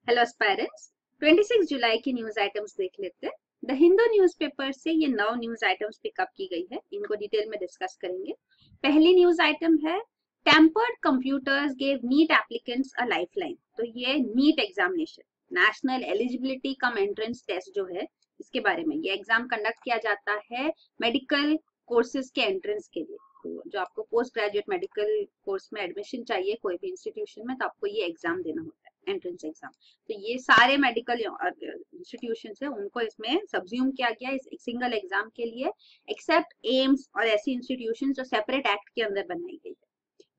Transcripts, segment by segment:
Hello aspirants, 26 जुलाई की news items देख लेते हैं। द हिंदू न्यूज़पेपर से ये 9 न्यूज आइटम्स पिकअप की गई है, इनको डिटेल में डिस्कस करेंगे। पहली न्यूज आइटम है tempered computers gave NEET applicants a lifeline. तो ये NEET examination, national eligibility cum entrance test जो है, इसके बारे में ये एग्जाम कंडक्ट किया जाता है मेडिकल कोर्सेज के एंट्रेंस के लिए। तो जो आपको पोस्ट ग्रेजुएट मेडिकल कोर्स में एडमिशन चाहिए कोई भी इंस्टीट्यूशन में, तो आपको ये एग्जाम देना होता है, एंट्रेंस एग्जाम। तो ये सारे मेडिकल इंस्टीट्यूशन है उनको इसमें सब्ज्यूम किया गया इस सिंगल एग्जाम के लिए, एक्सेप्ट एम्स और ऐसी इंस्टीट्यूशन जो सेपरेट एक्ट के अंदर बनाई गई है।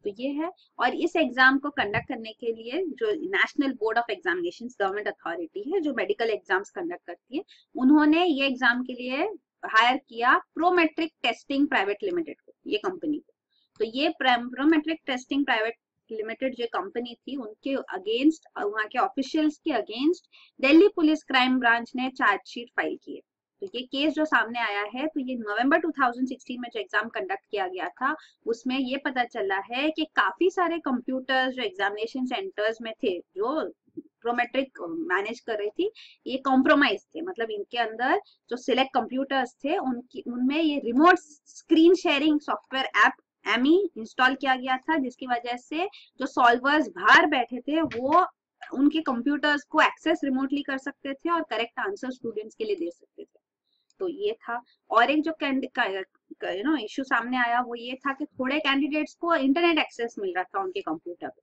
तो ये है। और इस एग्जाम को कंडक्ट करने के लिए जो national board of examination government authority है जो मेडिकल एग्जाम्स कंडक्ट करती है, उन्होंने ये एग्जाम के लिए हायर किया प्रोमेट्रिक टेस्टिंग प्राइवेट लिमिटेड को, ये कंपनी को। तो ये प्रोमेट्रिक टेस्टिंग प्राइवेट लिमिटेड जो कंपनी थी उनके अगेंस्ट, वहां के ऑफिशियल्स के against Delhi police crime branch ने चार्जशीट फाइल की है। तो ये केस जो सामने आया है, तो ये नवंबर 2016 में जो एग्जाम कंडक्ट किया गया था उसमें ये पता चला है कि काफी सारे कंप्यूटर्स जो एग्जामिनेशन सेंटर्स में थे जो प्रोमेट्रिक मैनेज कर रही थी, ये कॉम्प्रोमाइज थे। मतलब इनके अंदर जो सिलेक्ट कंप्यूटर्स थे उनमें ये remote screen sharing software app एमी इंस्टॉल किया गया था, जिसकी वजह से जो सॉल्वर्स बाहर बैठे थे वो उनके कंप्यूटर्स को एक्सेस रिमोटली कर सकते थे और करेक्ट आंसर स्टूडेंट्स के लिए दे सकते थे। तो ये था। और एक जो इश्यू सामने आया वो ये था कि थोड़े कैंडिडेट्स को इंटरनेट एक्सेस मिल रहा था उनके कंप्यूटर पे,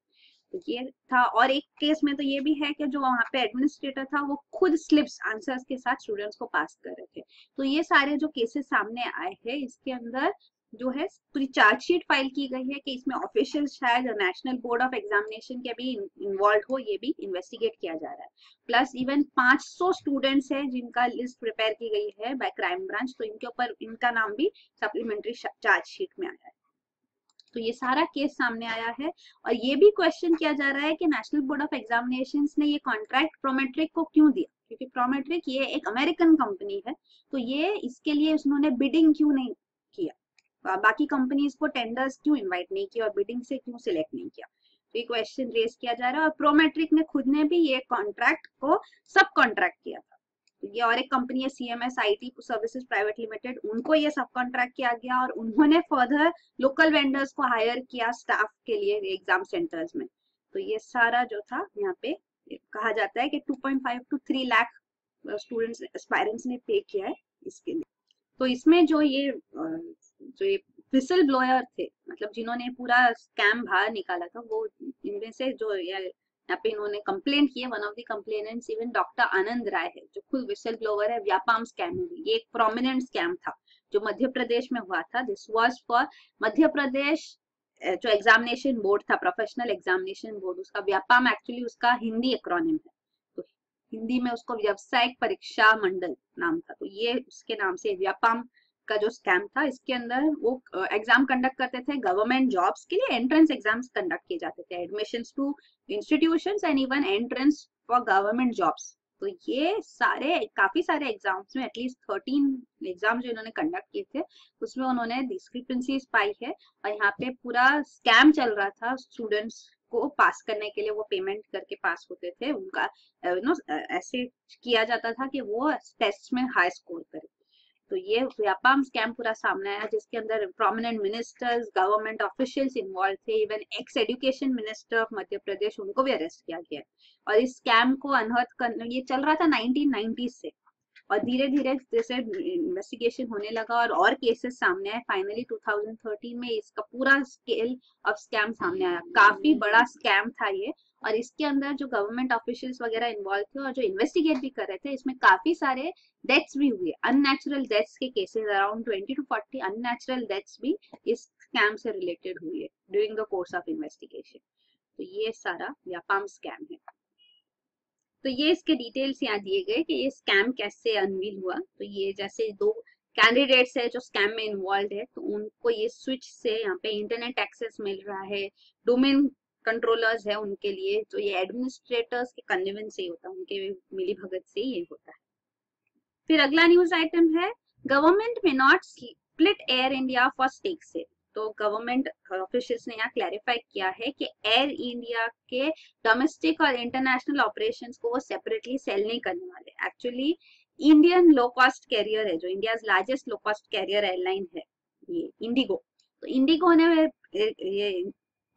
तो ये था। और एक केस में तो ये भी है कि जो वहाँ पे एडमिनिस्ट्रेटर था वो खुद स्लिप्स आंसर्स के साथ स्टूडेंट्स को पास कर रहे थे। तो ये सारे जो केसेस सामने आए हैं, इसके अंदर जो है पूरी चार्जशीट फाइल की गई है कि इसमें ऑफिशियल शायद नेशनल बोर्ड ऑफ एग्जामिनेशन के भी इन्वॉल्व हो, ये भी इन्वेस्टिगेट किया जा रहा है। प्लस इवन 500 स्टूडेंट्स है जिनका लिस्ट प्रिपेयर की गई है बाय क्राइम ब्रांच, तो इनके ऊपर इनका नाम भी सप्लीमेंट्री चार्जशीट में आया है। तो ये सारा केस सामने आया है। और ये भी क्वेश्चन किया जा रहा है कि नेशनल बोर्ड ऑफ एग्जामिनेशंस ने ये कॉन्ट्रैक्ट प्रोमेट्रिक को क्यों दिया, क्योंकि प्रोमेट्रिक ये एक अमेरिकन कंपनी है, तो ये इसके लिए उन्होंने बिडिंग क्यों नहीं किया, बाकी कंपनीज को टेंडर्स क्यों इनवाइट नहीं किया और बिडिंग से क्यों सिलेक्ट नहीं किया। तो ये क्वेश्चन रेज किया जा रहा है। और प्रोमेट्रिक ने खुद ने भी ये कॉन्ट्रैक्ट को सब कॉन्ट्रैक्ट किया था। तो ये और एक कंपनी है CMS IT services private limited, उनको ये सब कॉन्ट्रैक्ट किया गया और उन्होंने फर्दर लोकल वेंडर्स को हायर किया स्टाफ के लिए एग्जाम सेंटर्स में। तो ये सारा जो था यहाँ पे कहा जाता है कि 2.5 to 3 लाख स्टूडेंट्स एस्पायरेंट्स ने पे किया है इसके लिए। तो इसमें जो ये विसल ब्लोअर थे, मतलब जिन्होंने पूरा स्कैम बाहर निकाला था, वो इनमें से जो यहाँ पे इन्होंने कंप्लेंट की है, one of the complainants even doctor Anand Rai है जो खुद विसल ब्लोअर है व्यापाम स्कैम में भी। ये एक प्रोमिनेंट स्कैम था जो मध्य प्रदेश में हुआ था। This was for Madhya Pradesh जो एग्जामिनेशन बोर्ड था, प्रोफेशनल एग्जामिनेशन बोर्ड, उसका व्यापाम एक्चुअली उसका हिंदी एक्रोनिम है, तो हिंदी में उसको व्यावसायिक परीक्षा मंडल नाम था। तो ये उसके नाम से व्यापाम का जो स्कैम था, इसके अंदर वो एग्जाम कंडक्ट करते थे गवर्नमेंट जॉब्स के लिए, एंट्रेंस एग्जाम्स कंडक्ट किए जाते थे, admissions to institutions and even entrance for government jobs. तो ये सारे काफी सारे एग्जाम्स में एटलीस्ट 13 एग्जाम जो इन्होंने कंडक्ट किए थे उसमें उन्होंने डिस्क्रिपेंसीज पाई है। और यहाँ पे पूरा स्कैम चल रहा था, स्टूडेंट्स को पास करने के लिए वो पेमेंट करके पास होते थे, उनका ऐसे किया जाता था कि वो टेस्ट में हाई स्कोर करे। तो ये व्यापाम स्कैम पूरा सामने आया जिसके अंदर prominent ministers, government officials involve थे, even ex education minister of Madhya Pradesh, उनको भी अरेस्ट किया गया। और इस स्कैम को अनहर्ट करना ये चल रहा था 1990 से, और धीरे धीरे जैसे इन्वेस्टिगेशन होने लगा और केसेस सामने आए, फाइनली 2013 में इसका पूरा स्केल ऑफ स्कैम सामने आया। काफी बड़ा स्कैम था ये, और इसके अंदर जो गवर्नमेंट ऑफिशियल्स वगैरह इन्वॉल्व थे और जो इन्वेस्टिगेट भी कर रहे थे, इसमें काफी सारे डेथ्स भी हुए, अननेचुरल डेथ्स के cases around 20 to 40 unnatural deaths भी इस स्कैम से रिलेटेड हुई है during the course of investigation. तो ये सारा व्यापाम स्कैम है। तो ये इसके डिटेल्स यहाँ दिए गए कि ये स्कैम कैसे अनवील हुआ। तो ये जैसे 2 कैंडिडेट्स है जो स्कैम में इन्वॉल्व है, तो उनको ये स्विच से यहाँ पे इंटरनेट एक्सेस मिल रहा है, डोमेन कंट्रोलर्स है उनके लिए, तो ये एडमिनिस्ट्रेटर्स के कन्विंस से होता है, उनके मिली भगत से ये होता है। फिर अगला न्यूज आइटम है गवर्नमेंट में not split Air India for stake sale. तो गवर्नमेंट ऑफिशियल्स ने यहाँ क्लैरिफाई किया है कि एयर इंडिया के डोमेस्टिक और इंटरनेशनल ऑपरेशंस को वो सेपरेटली सेल नहीं करने वाले। Actually Indian low cost carrier है, जो India largest low cost carrier airline है ये इंडिगो। तो इंडिगो ने ये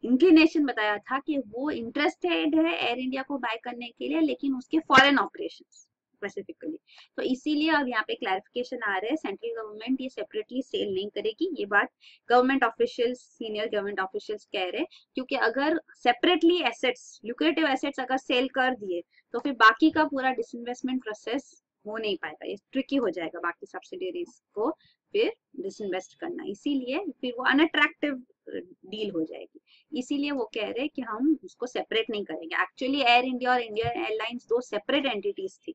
इंक्लिनेशन बताया था कि वो इंटरेस्टेड है एयर इंडिया को बाय करने के लिए, लेकिन उसके फॉरेन ऑपरेशंस स्पेसिफिकली। तो इसीलिए अब यहाँ पे क्लैरिफिकेशन आ रहा है, सेंट्रल गवर्नमेंट ये सेपरेटली सेल नहीं करेगी। ये बात government officials, senior government officials कह रहे हैं, क्योंकि अगर सेपरेटली एसेट्स, ल्यूक्रेटिव एसेट्स अगर सेल कर दिए तो फिर बाकी का पूरा डिसइन्वेस्टमेंट प्रोसेस हो नहीं पाएगा, ये ट्रिकी हो जाएगा बाकी सब्सिडियरीज को फिर डिसइन्वेस्ट करना। इसीलिए फिर वो अनअट्रैक्टिव डील हो जाएगी। इसीलिए वो कह रहे हैं कि हम उसको सेपरेट नहीं करेंगे। एक्चुअली एयर इंडिया और इंडियन एयरलाइंस दो सेपरेट एंटिटीज थी,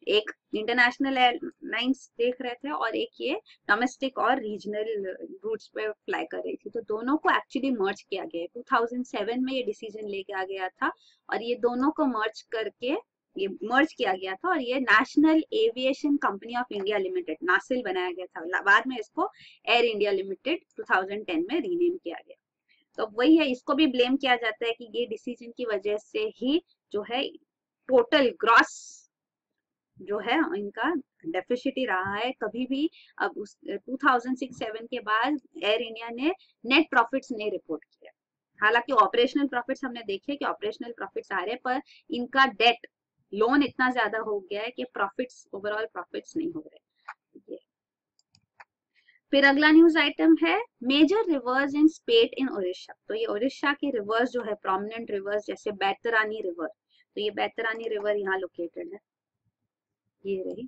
एक इंटरनेशनल एयरलाइंस देख रहे थे और एक ये डोमेस्टिक और रीजनल रूट्स पे फ्लाई कर रही थी। तो दोनों को एक्चुअली मर्ज किया गया है, 2007 में ये डिसीजन लेके आ गया था और ये दोनों को मर्ज करके ये मर्ज किया गया था और ये national aviation company of India limited NACIL बनाया गया था। बाद में इसको एयर इंडिया लिमिटेड 2010 में रीनेम किया गया। तो वही है, इसको भी ब्लेम किया जाता है कि ये डिसीजन की वजह से ही जो है टोटल ग्रॉस जो है इनका डेफिसिट ही रहा है। कभी भी अब उस 2006-07 के बाद एयर इंडिया ने नेट प्रॉफिट्स नहीं रिपोर्ट किया। हालांकि ऑपरेशनल प्रॉफिट्स हमने देखे कि ऑपरेशनल प्रॉफिट्स आ रहे, पर इनका डेट लोन इतना ज्यादा हो गया है कि प्रॉफिट्स, ओवरऑल प्रॉफिट्स नहीं हो रहे। फिर अगला न्यूज आइटम है मेजर रिवर्स इन स्पेट इन उड़ीसा। तो ये उड़ीसा के रिवर्स जो है, प्रोमिनेंट रिवर्स जैसे बैतरानी रिवर, तो ये बैतरानी रिवर यहाँ लोकेटेड है, ये रही।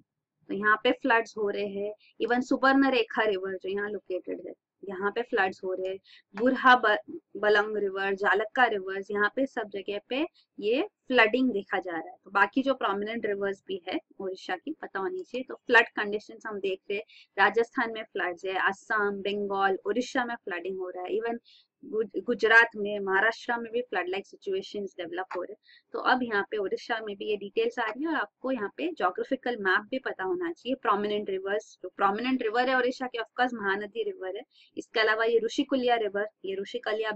तो यहाँ पे फ्लड्स हो रहे हैं। इवन सुवर्णरेखा रिवर जो यहाँ लोकेटेड है, यहाँ पे फ्लड्स हो रहे हैं। बुरहा बलंग रिवर, जालक्का रिवर्स, यहाँ पे सब जगह पे ये फ्लडिंग देखा जा रहा है। तो बाकी जो प्रोमिनेंट रिवर्स भी है उड़ीसा की पता होनी चाहिए। तो फ्लड कंडीशंस हम देख रहे हैं, राजस्थान में फ्लड्स है, असम, बंगाल, उड़ीसा में फ्लडिंग हो रहा है। इवन गुजरात में, महाराष्ट्र में भी फ्लड लाइक सिचुएशंस डेवलप हो रहे हैं। तो अब यहाँ पे उड़ीसा में भी ये डिटेल्स आ रही है और आपको यहाँ पे ज्योग्राफिकल मैप भी पता होना चाहिए। प्रोमिनेंट रिवर्स, जो प्रोमिनेंट रिवर है उड़ीसा के, ऑफकोर्स महानदी रिवर है। इसके अलावा ये ऋषिकुलिया रिवर, ये ऋषिकुलिया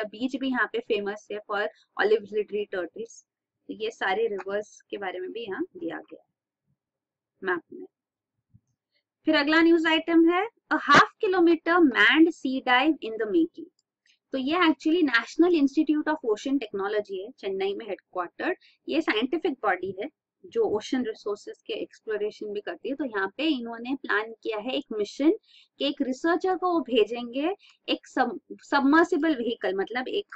बीच भी यहाँ पे फेमस है फॉर ऑलिविटरी टर्टल्स। तो ये सारे रिवर्स के बारे में भी यहाँ दिया गया मैप में। फिर अगला न्यूज आइटम है a half kilometre manned sea dive in the making. तो ये actually national institute of ocean technology है, चेन्नई में हेडक्वार्टर्ड। ये साइंटिफिक बॉडी है जो ओशन रिसोर्सेज के एक्सप्लोरेशन भी करती है। तो यहाँ पे इन्होंने प्लान किया है एक मिशन कि एक रिसर्चर को वो भेजेंगे एक सबमर्सिबल व्हीकल, मतलब एक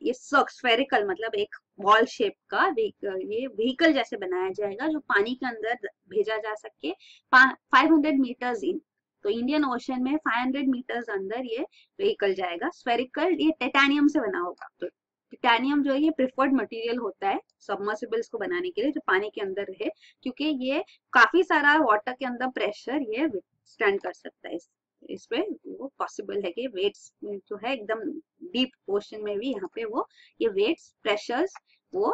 ये स्फेरिकल, मतलब एक बॉल शेप का ये व्हीकल जैसे बनाया जाएगा जो पानी के अंदर भेजा जा सके 500 मीटर्स इन। तो इंडियन ओशन में 500 मीटर्स अंदर ये व्हीकल जाएगा, स्फेरिकल, ये टाइटेनियम से बना होगा। तो टाइटेनियम जो है ये प्रिफर्ड मटेरियल होता है सबमर्सिबल्स को बनाने के लिए जो पानी के अंदर रहे, क्योंकि ये काफी सारा वाटर के अंदर प्रेशर ये स्टैंड कर सकता है। इसमें वो पॉसिबल है कि वेट्स जो है एकदम डीप ओशन में भी यहाँ पे वो ये वेट्स प्रेशर्स वो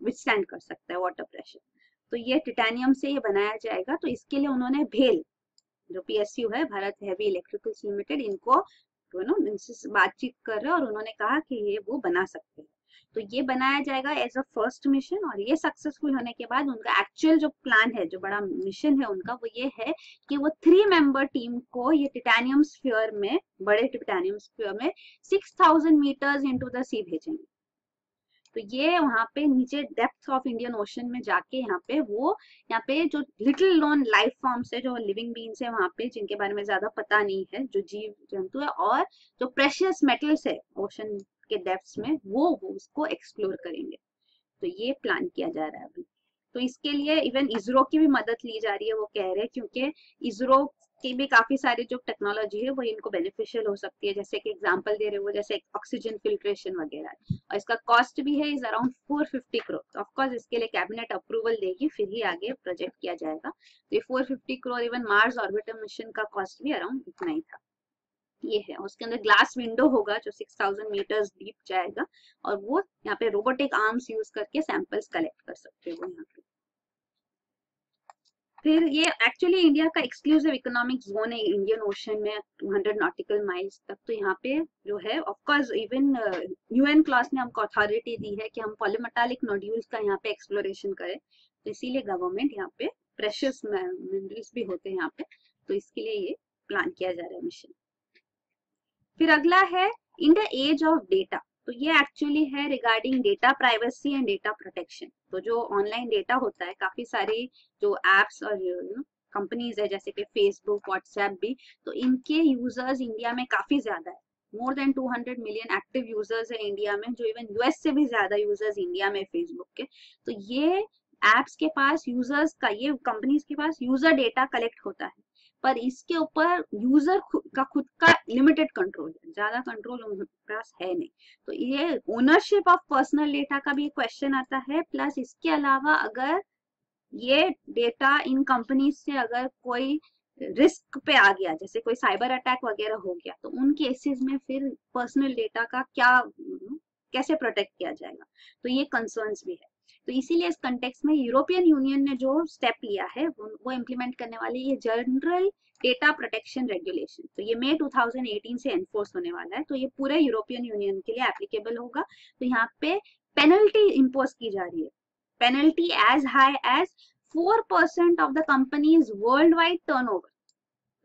विथस्टैंड कर सकता है वाटर प्रेशर। तो ये टाइटेनियम से ये बनाया जाएगा। तो इसके लिए उन्होंने भेल जो पीएसयू है, भारत हैवी इलेक्ट्रिकल्स लिमिटेड, इनको इनसे बातचीत कर रहे हैं और उन्होंने कहा कि ये वो बना सकते हैं। तो ये बनाया जाएगा एज अ फर्स्ट मिशन और ये सक्सेसफुल होने के बाद उनका एक्चुअल जो प्लान है, जो बड़ा मिशन है उनका, वो ये है कि वो 3 मेंबर टीम को ये टाइटेनियम स्फीयर में, बड़े टाइटेनियम स्फीयर में 6000 मीटर्स इनटू द सी भेजेंगे। तो ये वहां पे नीचे डेप्थ ऑफ इंडियन ओशन में जाके यहाँ पे जो लिटिल नोन लाइफ फॉर्म्स है, जो लिविंग बीन्स है वहां पे, जिनके बारे में ज्यादा पता नहीं है, जो जीव जंतु है, और जो प्रेशियस मेटल्स है ओशन के डेप्थ्स में, वो उसको एक्सप्लोर करेंगे। तो ये प्लान किया जा रहा है अभी। तो इसके लिए इवन इसरो की भी मदद ली जा रही है, वो कह रहे हैं, क्योंकि इसरो की भी काफी सारी जो टेक्नोलॉजी है वो इनको बेनिफिशियल हो सकती है। जैसे कि एग्जांपल दे रहे हो, जैसे ऑक्सीजन फिल्ट्रेशन वगैरह, और इसका कॉस्ट भी है is around 450 crore. Of course इसके लिए कैबिनेट अप्रूवल देगी, फिर ही आगे प्रोजेक्ट किया जाएगा। तो ये 450 crore, even Mars orbiter mission का कॉस्ट भी अराउंड इतना ही था। ये है, उसके अंदर ग्लास विंडो होगा जो 6000 मीटर्स डीप जाएगा और वो यहाँ पे रोबोटिक आर्म्स यूज करके सैंपल्स कलेक्ट कर सकते हो यहाँ पे। फिर ये एक्चुअली इंडिया का एक्सक्लूसिव इकोनॉमिक जोन है इंडियन ओशन में 200 नॉटिकल माइल्स तक। तो यहाँ पे जो है of course even UN class ने हमको अथॉरिटी दी है कि हम पॉलीमेटालिक नोड्यूल्स का यहाँ पे एक्सप्लोरेशन करें, तो इसीलिए गवर्नमेंट यहाँ पे प्रेशियस मिनरल्स भी होते हैं यहाँ पे, तो इसके लिए ये प्लान किया जा रहा है मिशन। फिर अगला है in the age of data, तो ये एक्चुअली है regarding data privacy and data protection. तो जो ऑनलाइन डेटा होता है, काफी सारी जो एप्स और कंपनीज है जैसे कि फेसबुक, व्हाट्सएप भी, तो इनके यूजर्स इंडिया में काफी ज्यादा है। More than 200 million active users है इंडिया में, जो इवन यूएस से भी ज्यादा यूजर्स इंडिया में फेसबुक के। तो ये एप्स के पास यूजर्स का, ये कंपनीज के पास यूजर डेटा कलेक्ट होता है, पर इसके ऊपर यूजर का खुद का लिमिटेड कंट्रोल है, ज्यादा कंट्रोल उनके पास है नहीं। तो ये ओनरशिप ऑफ पर्सनल डेटा का भी क्वेश्चन आता है। प्लस इसके अलावा अगर ये डेटा इन कंपनीज से अगर कोई रिस्क पे आ गया, जैसे कोई साइबर अटैक वगैरह हो गया, तो उन केसेस में फिर पर्सनल डेटा का क्या कैसे प्रोटेक्ट किया जाएगा, तो ये कंसर्न्स भी है। तो इसीलिए इस कंटेक्स्ट में यूरोपियन यूनियन ने जो स्टेप लिया है वो इम्प्लीमेंट करने वाली ये जनरल डेटा प्रोटेक्शन रेगुलेशन। तो ये मई 2018 से एनफोर्स होने वाला है, तो ये पूरे यूरोपियन यूनियन के लिए एप्लीकेबल होगा। तो यहाँ पे पेनल्टी इम्पोज की जा रही है, penalty as high as 4% of the companies world wide turnover.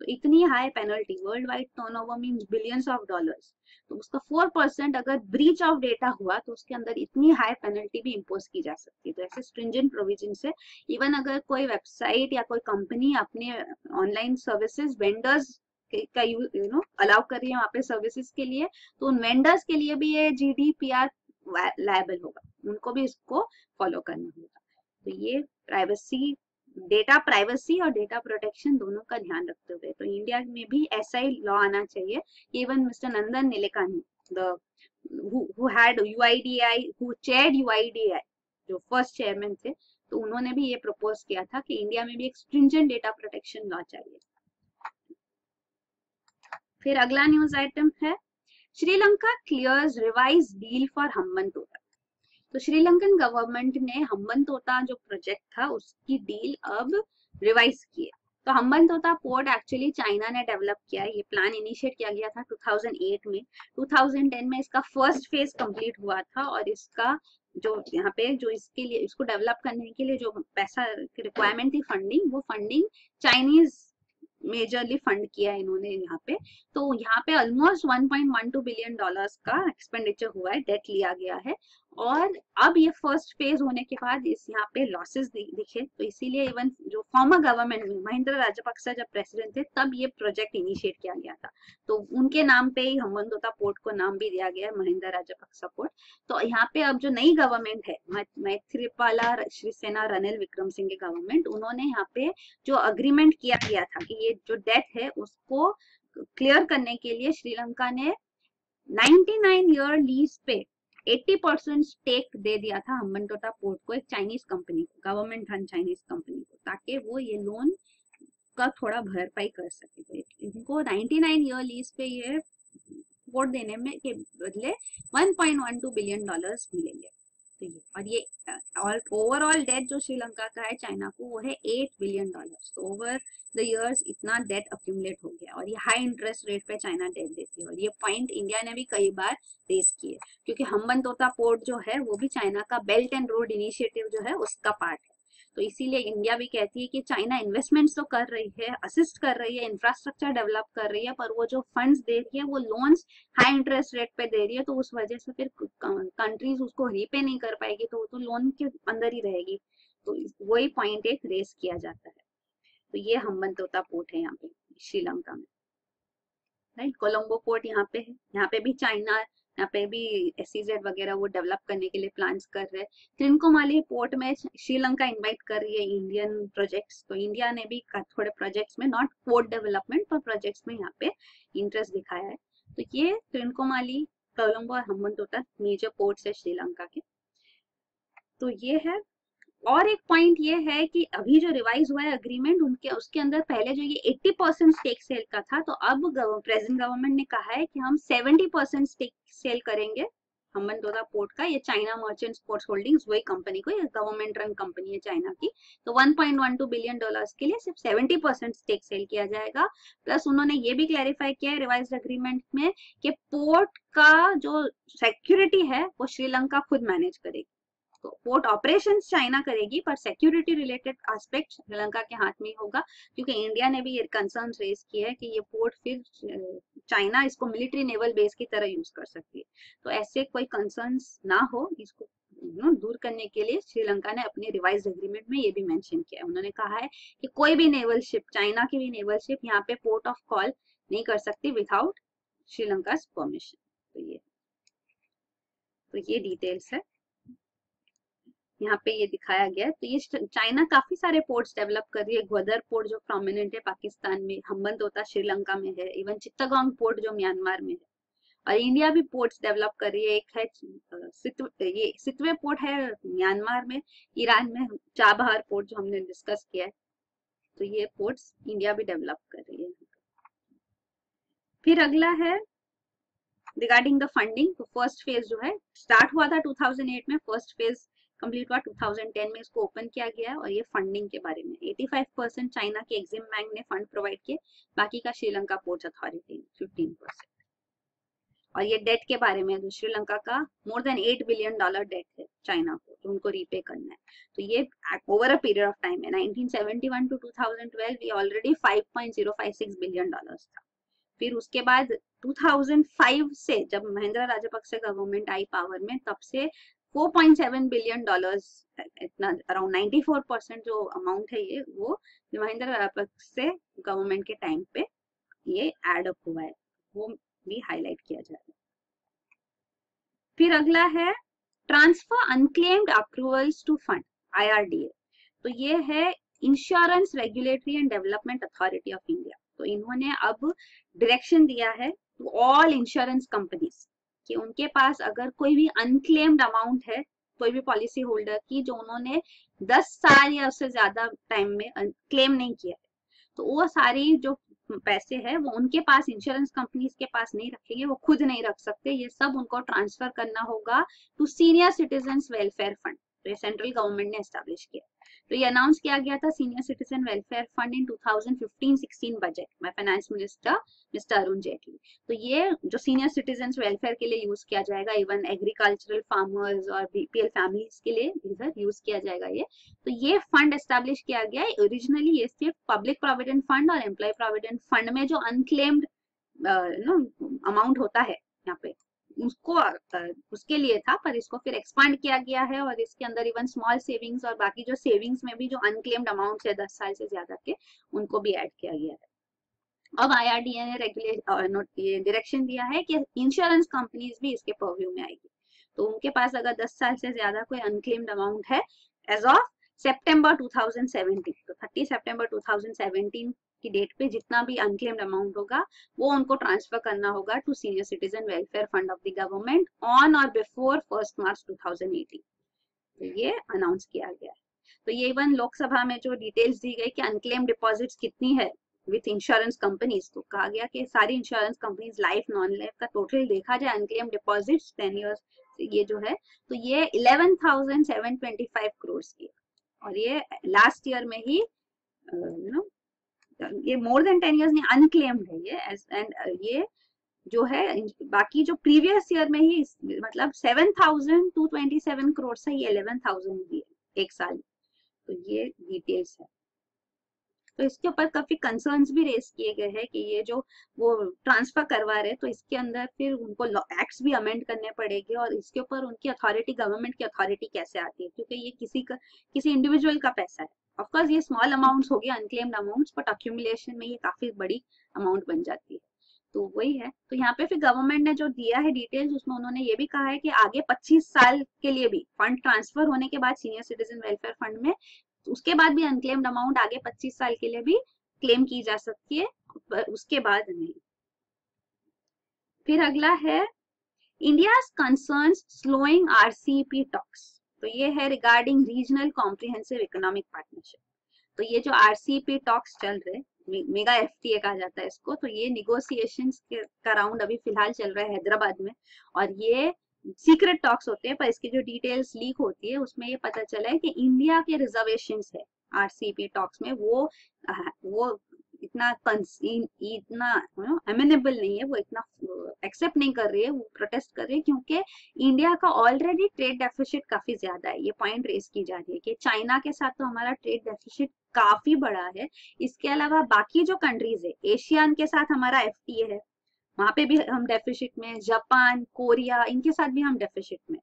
तो इतनी high penalty, world wide turnover means billions of dollars, तो उसका 4% अगर ब्रीच ऑफ डेटा हुआ तो उसके अंदर इतनी हाई पेनल्टी भी इम्पोज की जा सकती है। तो ऐसे स्ट्रिंजेंट प्रोविजन से इवन अगर कोई वेबसाइट या कोई कंपनी अपने ऑनलाइन सर्विसेज वेंडर्स का अलाउ कर रही है वहां पे सर्विसेज के लिए, तो उन वेंडर्स के लिए भी ये GDPR लायबल होगा, उनको भी इसको फॉलो करना होगा। तो ये प्राइवेसी, डेटा प्राइवेसी और डेटा प्रोटेक्शन दोनों का ध्यान रखते हुए तो इंडिया में भी ऐसा ही लॉ आना चाहिए। Even mister Nandan Nilekani, who had UIDAI, who chaired UIDAI, जो फर्स्ट चेयरमैन थे, तो उन्होंने भी ये प्रपोज किया था कि इंडिया में भी एक स्ट्रिंजेंट डेटा प्रोटेक्शन लॉ चाहिए। फिर अगला न्यूज आइटम है Sri Lanka clears revise deal for Hambantota. तो श्रीलंकन गवर्नमेंट ने हम्बनतोटा जो प्रोजेक्ट था उसकी डील अब रिवाइज की है। तो हम्बनतोटा पोर्ट एक्चुअली चाइना ने डेवलप किया है, ये प्लान इनिशिएट किया गया था 2008 में। 2010 में इसका फर्स्ट फेज कंप्लीट हुआ था और इसका जो यहाँ पे जो इसके लिए, इसको डेवलप करने के लिए जो पैसा की रिक्वायरमेंट थी फंडिंग, वो फंडिंग चाइनीज मेजरली फंड किया है इन्होंने यहाँ पे। तो यहाँ पे ऑलमोस्ट 1.12 बिलियन डॉलर्स का एक्सपेंडिचर हुआ है, डेट लिया गया है। और अब ये फर्स्ट फेज होने के बाद इस यहाँ पे लॉसेस दिखे, तो इसीलिए इवन जो फॉर्मर गवर्नमेंट में महिंद्रा राजपक्सा जब प्रेसिडेंट थे तब ये प्रोजेक्ट इनिशिएट किया गया था, तो उनके नाम पे ही हम्बनतोटा पोर्ट को नाम भी दिया गया है, महिंद्रा राजपक्सा पोर्ट। तो यहाँ पे अब जो नई गवर्नमेंट है मैत्रीपाला श्रीसेना रनिल विक्रमसिंघे गवर्नमेंट, उन्होंने यहाँ पे जो अग्रीमेंट किया गया था कि ये जो डेट है उसको क्लियर करने के लिए श्रीलंका ने 99 ईयर लीज पे 80% स्टेक दे दिया था हम्बनतोटा पोर्ट को, एक चाइनीज कंपनी को, गवर्नमेंट रन चाइनीज कंपनी को, ताकि वो ये लोन का थोड़ा भरपाई कर सके। तो इनको 99 ईयर लीज पे ये पोर्ट देने में के बदले 1.12 बिलियन डॉलर्स मिलेंगे। तो ये और ये ओवरऑल डेट जो श्रीलंका का है चाइना को वो है 8 बिलियन डॉलर्स। तो ओवर द इयर्स इतना डेट अक्यूमुलेट हो गया और ये हाई इंटरेस्ट रेट पे चाइना डेट देती है। और ये पॉइंट इंडिया ने भी कई बार रेज किए, क्योंकि हम्बनतोटा पोर्ट जो है वो भी चाइना का बेल्ट एंड रोड इनिशिएटिव जो है उसका पार्ट है। तो इसीलिए इंडिया भी कहती है कि चाइना इन्वेस्टमेंट्स तो कर रही है, असिस्ट कर रही है, इंफ्रास्ट्रक्चर डेवलप कर रही है, पर वो जो फंड्स दे रही है वो लोन्स हाई इंटरेस्ट रेट पे दे रही है, तो उस वजह से फिर कंट्रीज उसको रीपे नहीं कर पाएगी, तो वो तो लोन के अंदर ही रहेगी। तो वही पॉइंट एक रेस किया जाता है। तो ये हम्बनतोटा पोर्ट है यहाँ पे श्रीलंका में, राइट। कोलंबो पोर्ट यहाँ पे है, यहाँ पे भी चाइना, यहाँ पे भी SEZ वगैरह वो डेवलप करने के लिए प्लान्स कर रहे हैं। त्रिनकोमाली पोर्ट में श्रीलंका इनवाइट कर रही है इंडियन प्रोजेक्ट्स, तो इंडिया ने भी थोड़े प्रोजेक्ट्स में, नॉट पोर्ट डेवलपमेंट पर प्रोजेक्ट्स में यहाँ पे इंटरेस्ट दिखाया है। तो ये त्रिनकोमाली, कोलंबो और हम्बनतोटा मेजर पोर्ट्स है श्रीलंका के। तो ये है। और एक पॉइंट ये है कि अभी जो रिवाइज हुआ है अग्रीमेंट उसके अंदर पहले जो ये 80% स्टेक सेल का था, तो अब प्रेजेंट गवर्नमेंट ने कहा है कि हम 70% स्टेक सेल करेंगे हम्बनटोटा पोर्ट का, ये चाइना मर्चेंट्स पोर्ट्स होल्डिंग्स वही कंपनी को, ये गवर्नमेंट रन कंपनी है चाइना की। तो $1.12 बिलियन के लिए सिर्फ 70% स्टेक सेल किया जाएगा। प्लस उन्होंने ये भी क्लैरिफाई किया है रिवाइज्ड एग्रीमेंट में कि पोर्ट का जो सिक्योरिटी है वो श्रीलंका खुद मैनेज करेगी। तो पोर्ट ऑपरेशंस चाइना करेगी पर सिक्योरिटी रिलेटेड एस्पेक्ट श्रीलंका के हाथ में ही होगा, क्योंकि इंडिया ने भी ये कंसर्न रेज किए हैं कि ये पोर्ट फिर चाइना इसको मिलिट्री नेवल बेस की तरह यूज कर सकती है। तो ऐसे कोई कंसर्न्स ना हो, इसको दूर करने के लिए श्रीलंका ने अपने रिवाइज एग्रीमेंट में ये भी मेंशन किया है। उन्होंने कहा है कि कोई भी नेवल शिप, चाइना की भी नेवल शिप यहाँ पे पोर्ट ऑफ कॉल नहीं कर सकती विदाउट श्रीलंका परमिशन। तो ये डिटेल्स है, यहाँ पे ये दिखाया गया है। तो ये चाइना काफी सारे पोर्ट्स डेवलप कर रही है। ग्वादर पोर्ट जो प्रोमिनेंट है पाकिस्तान में, हम्बनटोटा श्रीलंका में है, इवन चित्तगोंग पोर्ट जो म्यांमार में है, और इंडिया भी पोर्ट्स डेवलप कर रही है। एक है ये सितवे पोर्ट है म्यांमार में, ईरान में चाबहार पोर्ट जो हमने डिस्कस किया है। तो ये पोर्ट्स इंडिया भी डेवलप कर रही है। फिर अगला है रिगार्डिंग द फंडिंग। तो फर्स्ट फेज जो है स्टार्ट हुआ था 2008 में, फर्स्ट फेज कंप्लीट हुआ 2010 में, इसको ओपन किया गया है। और ये फंडिंग के बारे में 85% चाइना के एक्सिम बैंक ने फंड प्रोवाइड किए, बाकी का श्रीलंका पोर्ट्स अथॉरिटी ने 15%। और ये डेट के बारे में, तो श्रीलंका का मोर देन $8 बिलियन डेट है चाइना को, तो उनको रीपे करना है। तो ये over a period of time है। 1971 टू 2012 ये ऑलरेडी $5.056 बिलियन था। फिर उसके बाद 2005 से जब महिंद्रा राजपक्षे गवर्नमेंट आई पावर में, तब से $4.7 बिलियन, इतना अराउंड 94% जो अमाउंट है ये वो महिंद्रा राजपक्षे गवर्नमेंट के टाइम पे ये एड अप हुआ है, वो भी हाईलाइट किया जाएगा। फिर अगला है transfer unclaimed approvals to fund, IRDA। तो ये है insurance regulatory and development authority of India. तो इन्होंने अब डायरेक्शन दिया है टू ऑल इंश्योरेंस कंपनीज कि उनके पास अगर कोई भी अनक्लेम्ड अमाउंट है, कोई भी पॉलिसी होल्डर की जो उन्होंने 10 साल या उससे ज्यादा टाइम में क्लेम नहीं किया है, तो वो सारी जो पैसे है वो उनके पास, इंश्योरेंस कंपनीज के पास नहीं रखेंगे, वो खुद नहीं रख सकते। ये सब उनको ट्रांसफर करना होगा to senior citizens welfare fund. तो ये सेंट्रल गवर्नमेंट ने एस्टैब्लिश किया। तो ये अनाउंस किया गया था senior citizen welfare fund in 2015-16 budget में finance minister mister Arun Jaitley. तो ये जो सीनियर सिटीजन वेलफेयर के लिए यूज किया जाएगा, इवन एग्रीकल्चरल फार्मर्स और BPL फैमिलीज के लिए इधर यूज किया जाएगा ये। तो ये फंड एस्टैब्लिश किया गया है। ओरिजिनली ये सिर्फ पब्लिक प्रोविडेंट फंड और एम्प्लॉय प्रोविडेंट फंड में जो अनक्लेम्ड अमाउंट होता है यहाँ पे उसको उसके लिए था, पर इसको फिर एक्सपांड किया गया है और इसके अंदर इवन स्मॉल सेविंग्स और बाकी जो सेविंग्स में भी जो अनक्लेम्ड अमाउंट है 10 साल से ज्यादा के, उनको भी ऐड किया गया है। अब IRDA ने डायरेक्शन दिया है कि इंश्योरेंस कंपनीज भी इसके पर्व्यू में आएगी। तो उनके पास अगर 10 साल से ज्यादा कोई अनक्लेम्ड अमाउंट है एज ऑफ सितंबर 2017, तो 30 सितंबर 2017 की डेट पे जितना भी अनक्लेम्ड अमाउंट होगा वो उनको ट्रांसफर करना होगा to senior citizen welfare fund of the government on और बिफोर 1 मार्च 2018। तो ये अनाउंस किया गया है। तो ये इवन लोकसभा में जो डिटेल्स दी गई कि अनक्लेम्ड डिपॉजिट्स कितनी है विथ इंश्योरेंस कंपनीज, तो कहा गया कि सारी insurance companies life non life का टोटल देखा जाए अनक्लेम्ड डिपॉजिट्स 10 इयर्स ये जो है, तो ये 11,725 करोड़ की, और ये लास्ट ईयर में ही ये मोर देन 10 इयर्स नहीं अनक्लेम्ड है ये। एंड ये जो है बाकी जो प्रीवियस ईयर में ही मतलब 7,227 करोड़ से ये 11,000 हुई है एक साल में। तो ये डिटेल्स है। तो इसके ऊपर काफी कंसर्न्स भी रेस किए गए हैं कि ये जो वो ट्रांसफर करवा रहे, तो इसके अंदर फिर उनको एक्ट्स भी अमेंड करने पड़ेंगे और इसके ऊपर उनकी अथॉरिटी, गवर्नमेंट की अथॉरिटी कैसे आती है, क्योंकि ये किसी इंडिविजुअल का पैसा है। ऑफकोर्स ये स्मॉल अमाउंट्स हो गया अनक्लेम्ड अमाउंट्स, बट अक्यूमुलेशन में ये काफी बड़ी अमाउंट बन जाती है। तो वही है। तो यहाँ पे फिर गवर्नमेंट ने जो दिया है डिटेल्स, उसमें उन्होंने ये भी कहा है कि आगे 25 साल के लिए भी फंड ट्रांसफर होने के बाद सीनियर सिटीजन वेलफेयर फंड में, उसके बाद भी अनक्लेम्ड अमाउंट आगे 25 साल के लिए भी क्लेम की जा सकती है, उसके बाद नहीं। फिर अगला है India's concerns slowing RCEP talks. तो ये है regarding regional comprehensive economic partnership. तो ये जो RCEP टॉक्स चल रहे, मेगा FTA कहा जाता है इसको, तो ये निगोसिएशंस का राउंड अभी फिलहाल चल रहा है हैदराबाद में, और ये सीक्रेट टॉक्स होते हैं, पर इसकी जो डिटेल्स लीक होती है उसमें ये पता चला है कि इंडिया के रिजर्वेशंस है आरसीईपी टॉक्स में, वो इतना इतना अमेनेबल नहीं है, वो इतना एक्सेप्ट नहीं कर रही है, वो प्रोटेस्ट कर रही है, क्योंकि इंडिया का ऑलरेडी ट्रेड डेफिसिट काफी ज्यादा है। ये पॉइंट रेज की जा रही है कि चाइना के साथ तो हमारा ट्रेड डेफिसिट काफी बड़ा है, इसके अलावा बाकी जो कंट्रीज है एशियान के साथ हमारा एफटीए है, वहां पे भी हम डेफिसिट में, जापान, कोरिया, इनके साथ भी हम डेफिसिट में।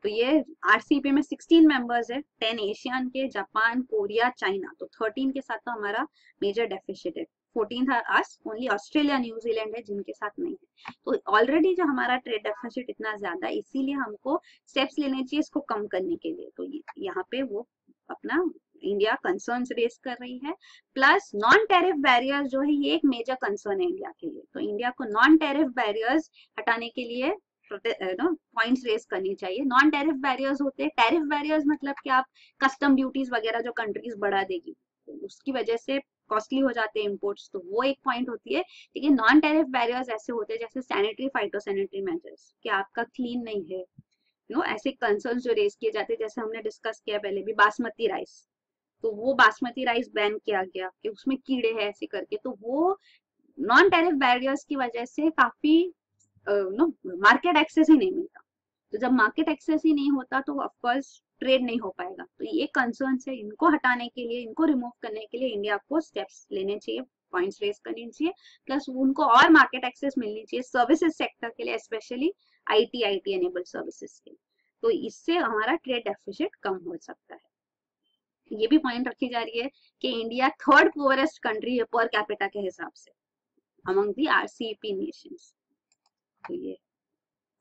तो ये आरसीईपी में 16 मेंबर्स है, 10 एशियन के, जापान, कोरिया, चाइना, तो 13 के साथ तो हमारा मेजर डेफिसिट है। 14 आस ओनली ऑस्ट्रेलिया, न्यूजीलैंड है जिनके साथ नहीं है। तो ऑलरेडी जो हमारा ट्रेड डेफिसिट इतना ज्यादा है, इसीलिए हमको स्टेप्स लेने चाहिए इसको कम करने के लिए। तो यहाँ पे वो अपना इंडिया कंसर्न्स रेज कर रही है। प्लस नॉन टैरिफ बैरियर्स जो है ये एक मेजर कंसर्न है इंडिया के लिए, तो इंडिया को नॉन टैरिफ बैरियर्स हटाने के लिए पॉइंट्स रेज करनी चाहिए। नॉन टैरिफ बैरियर्स होते हैं, टैरिफ बैरियर्स मतलब कि आप कस्टम ड्यूटीज वगैरह जो कंट्रीज बढ़ा देगी तो उसकी वजह से कॉस्टली हो जाते हैं इम्पोर्ट्स, तो वो एक पॉइंट होती है। लेकिन नॉन टैरिफ बैरियर्स ऐसे होते हैं जैसे सैनिटरी फाइटोसैनिटरी मेजर्स, कि आपका क्लीन नहीं है, ऐसे कंसर्न्स जो रेज किए जाते हैं, जैसे हमने डिस्कस किया पहले भी बासमती राइस, तो वो बासमती राइस बैन किया गया कि उसमें कीड़े हैं ऐसे करके, तो वो नॉन टैरिफ बैरियर्स की वजह से काफी मार्केट एक्सेस ही नहीं मिलता। तो जब मार्केट एक्सेस ही नहीं होता तो ऑफकोर्स ट्रेड नहीं हो पाएगा। तो ये कंसर्न है, इनको हटाने के लिए, इनको रिमूव करने के लिए इंडिया को स्टेप्स लेने चाहिए, पॉइंट्स रेज करनी चाहिए, प्लस उनको और मार्केट एक्सेस मिलनी चाहिए सर्विसेज सेक्टर के लिए, स्पेशली आईटी एनेबल्ड सर्विसेज के लिए। तो इससे हमारा ट्रेड डेफिसिट कम हो सकता है। ये भी पॉइंट रखी जा रही है कि इंडिया थर्ड पुअरेस्ट कंट्री है पर कैपिटा के हिसाब से अमंग दी आरसीईपी नेशंस। तो ये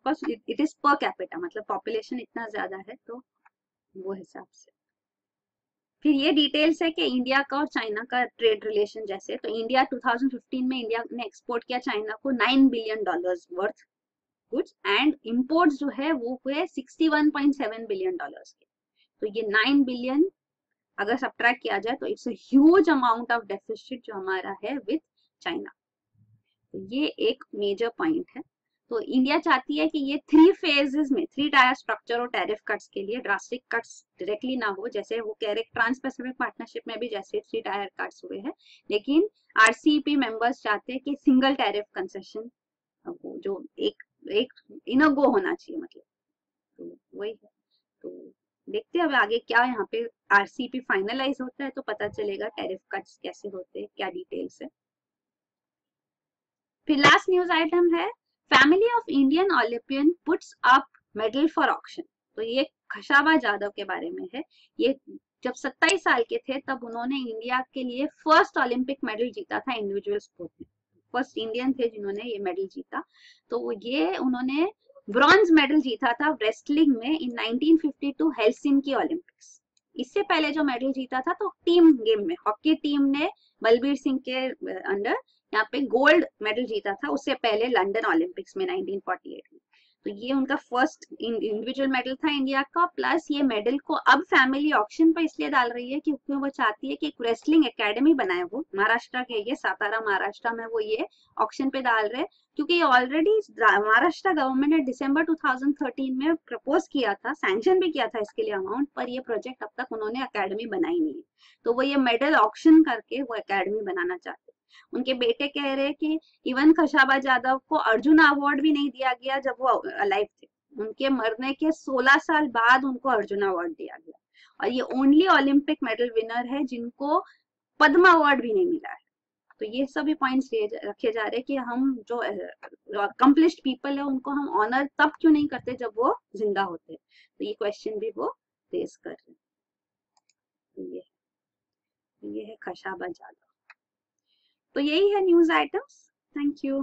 बस इट इज पर कैपिटा, मतलब पॉपुलेशन इतना ज्यादा है तो वो हिसाब से। फिर ये डिटेल्स है कि इंडिया का और चाइना का ट्रेड रिलेशन जैसे, तो इंडिया 2015 में इंडिया ने एक्सपोर्ट किया चाइना को $9 billion worth goods, and imports जो है वो हुए $61.7 बिलियन के। तो ये 9 बिलियन अगर सब्ट्रैक्ट किया जाए तो it's a huge amount of deficit जो हमारा है विद चाइना। तो ये एक मेजर पॉइंट है। तो इंडिया चाहती है कि ये 3 फेजेस में 3 टायर स्ट्रक्चर और टैरिफ कट्स के लिए ड्रास्टिक कट्स डायरेक्टली ना हो, जैसे वो कह रहे ट्रांस पैसिफिक पार्टनरशिप में भी जैसे 3 टायर कट्स हुए हैं, लेकिन आरसीईपी मेंबर्स चाहते हैं कि सिंगल टैरिफ कंसेशन जो एक इन गो होना चाहिए, मतलब तो वही है। तो देखते हैं अब आगे क्या यहाँ पे आरसीईपी फाइनलाइज होता है तो पता चलेगा टैरिफ कट्स कैसे होते हैं, क्या डिटेल्स है। फिर लास्ट न्यूज आइटम है family of Indian Olympian puts up medal for auction. तो ये खशाबा जाधव के बारे में है। ये जब 27 साल के थे तब उन्होंने इंडिया के लिए फर्स्ट ओलंपिक मेडल जीता था इंडिविजुअल स्पोर्ट में, फर्स्ट इंडियन थे जिन्होंने ये मेडल जीता। तो ये उन्होंने ब्रॉन्ज मेडल जीता था रेसलिंग में इन 1952 हेलसिंकी ओलंपिक्स। इससे पहले जो मेडल जीता था तो टीम गेम में हॉकी टीम ने बलबीर सिंह के अंडर यहाँ पे गोल्ड मेडल जीता था, उससे पहले लंदन ओलंपिक्स में 1948 में। तो ये उनका फर्स्ट इंडिविजुअल मेडल था इंडिया का। प्लस ये मेडल को अब फैमिली ऑक्शन पर इसलिए डाल रही है क्योंकि वो चाहती है कि एक रेसलिंग एकेडमी बनाए, वो महाराष्ट्र के, ये सातारा महाराष्ट्र में वो ये ऑक्शन पे डाल रहे हैं, क्योंकि ये ऑलरेडी महाराष्ट्र गवर्नमेंट ने दिसंबर 2013 में प्रपोज किया था, सैंक्शन भी किया था इसके लिए अमाउंट, पर ये प्रोजेक्ट अब तक उन्होंने अकेडमी बनाई नहीं है। तो वो ये मेडल ऑक्शन करके वो अकेडमी बनाना चाहते हैं। उनके बेटे कह रहे हैं कि इवन खशाबा जाधव को अर्जुन अवार्ड भी नहीं दिया गया जब वो अलाइव थे, उनके मरने के 16 साल बाद उनको अर्जुन अवार्ड दिया गया, और ये ओनली ओलंपिक मेडल विनर है जिनको पद्म अवार्ड भी नहीं मिला है। तो ये सभी पॉइंट्स रखे जा रहे हैं कि हम जो अकम्प्लिश्ड पीपल है उनको हम ऑनर तब क्यों नहीं करते जब वो जिंदा होते। तो ये क्वेश्चन भी वो रेज कर रहे हैं। तो ये है खशाबा जाधव। तो यही है न्यूज आइटम्स। Thank you.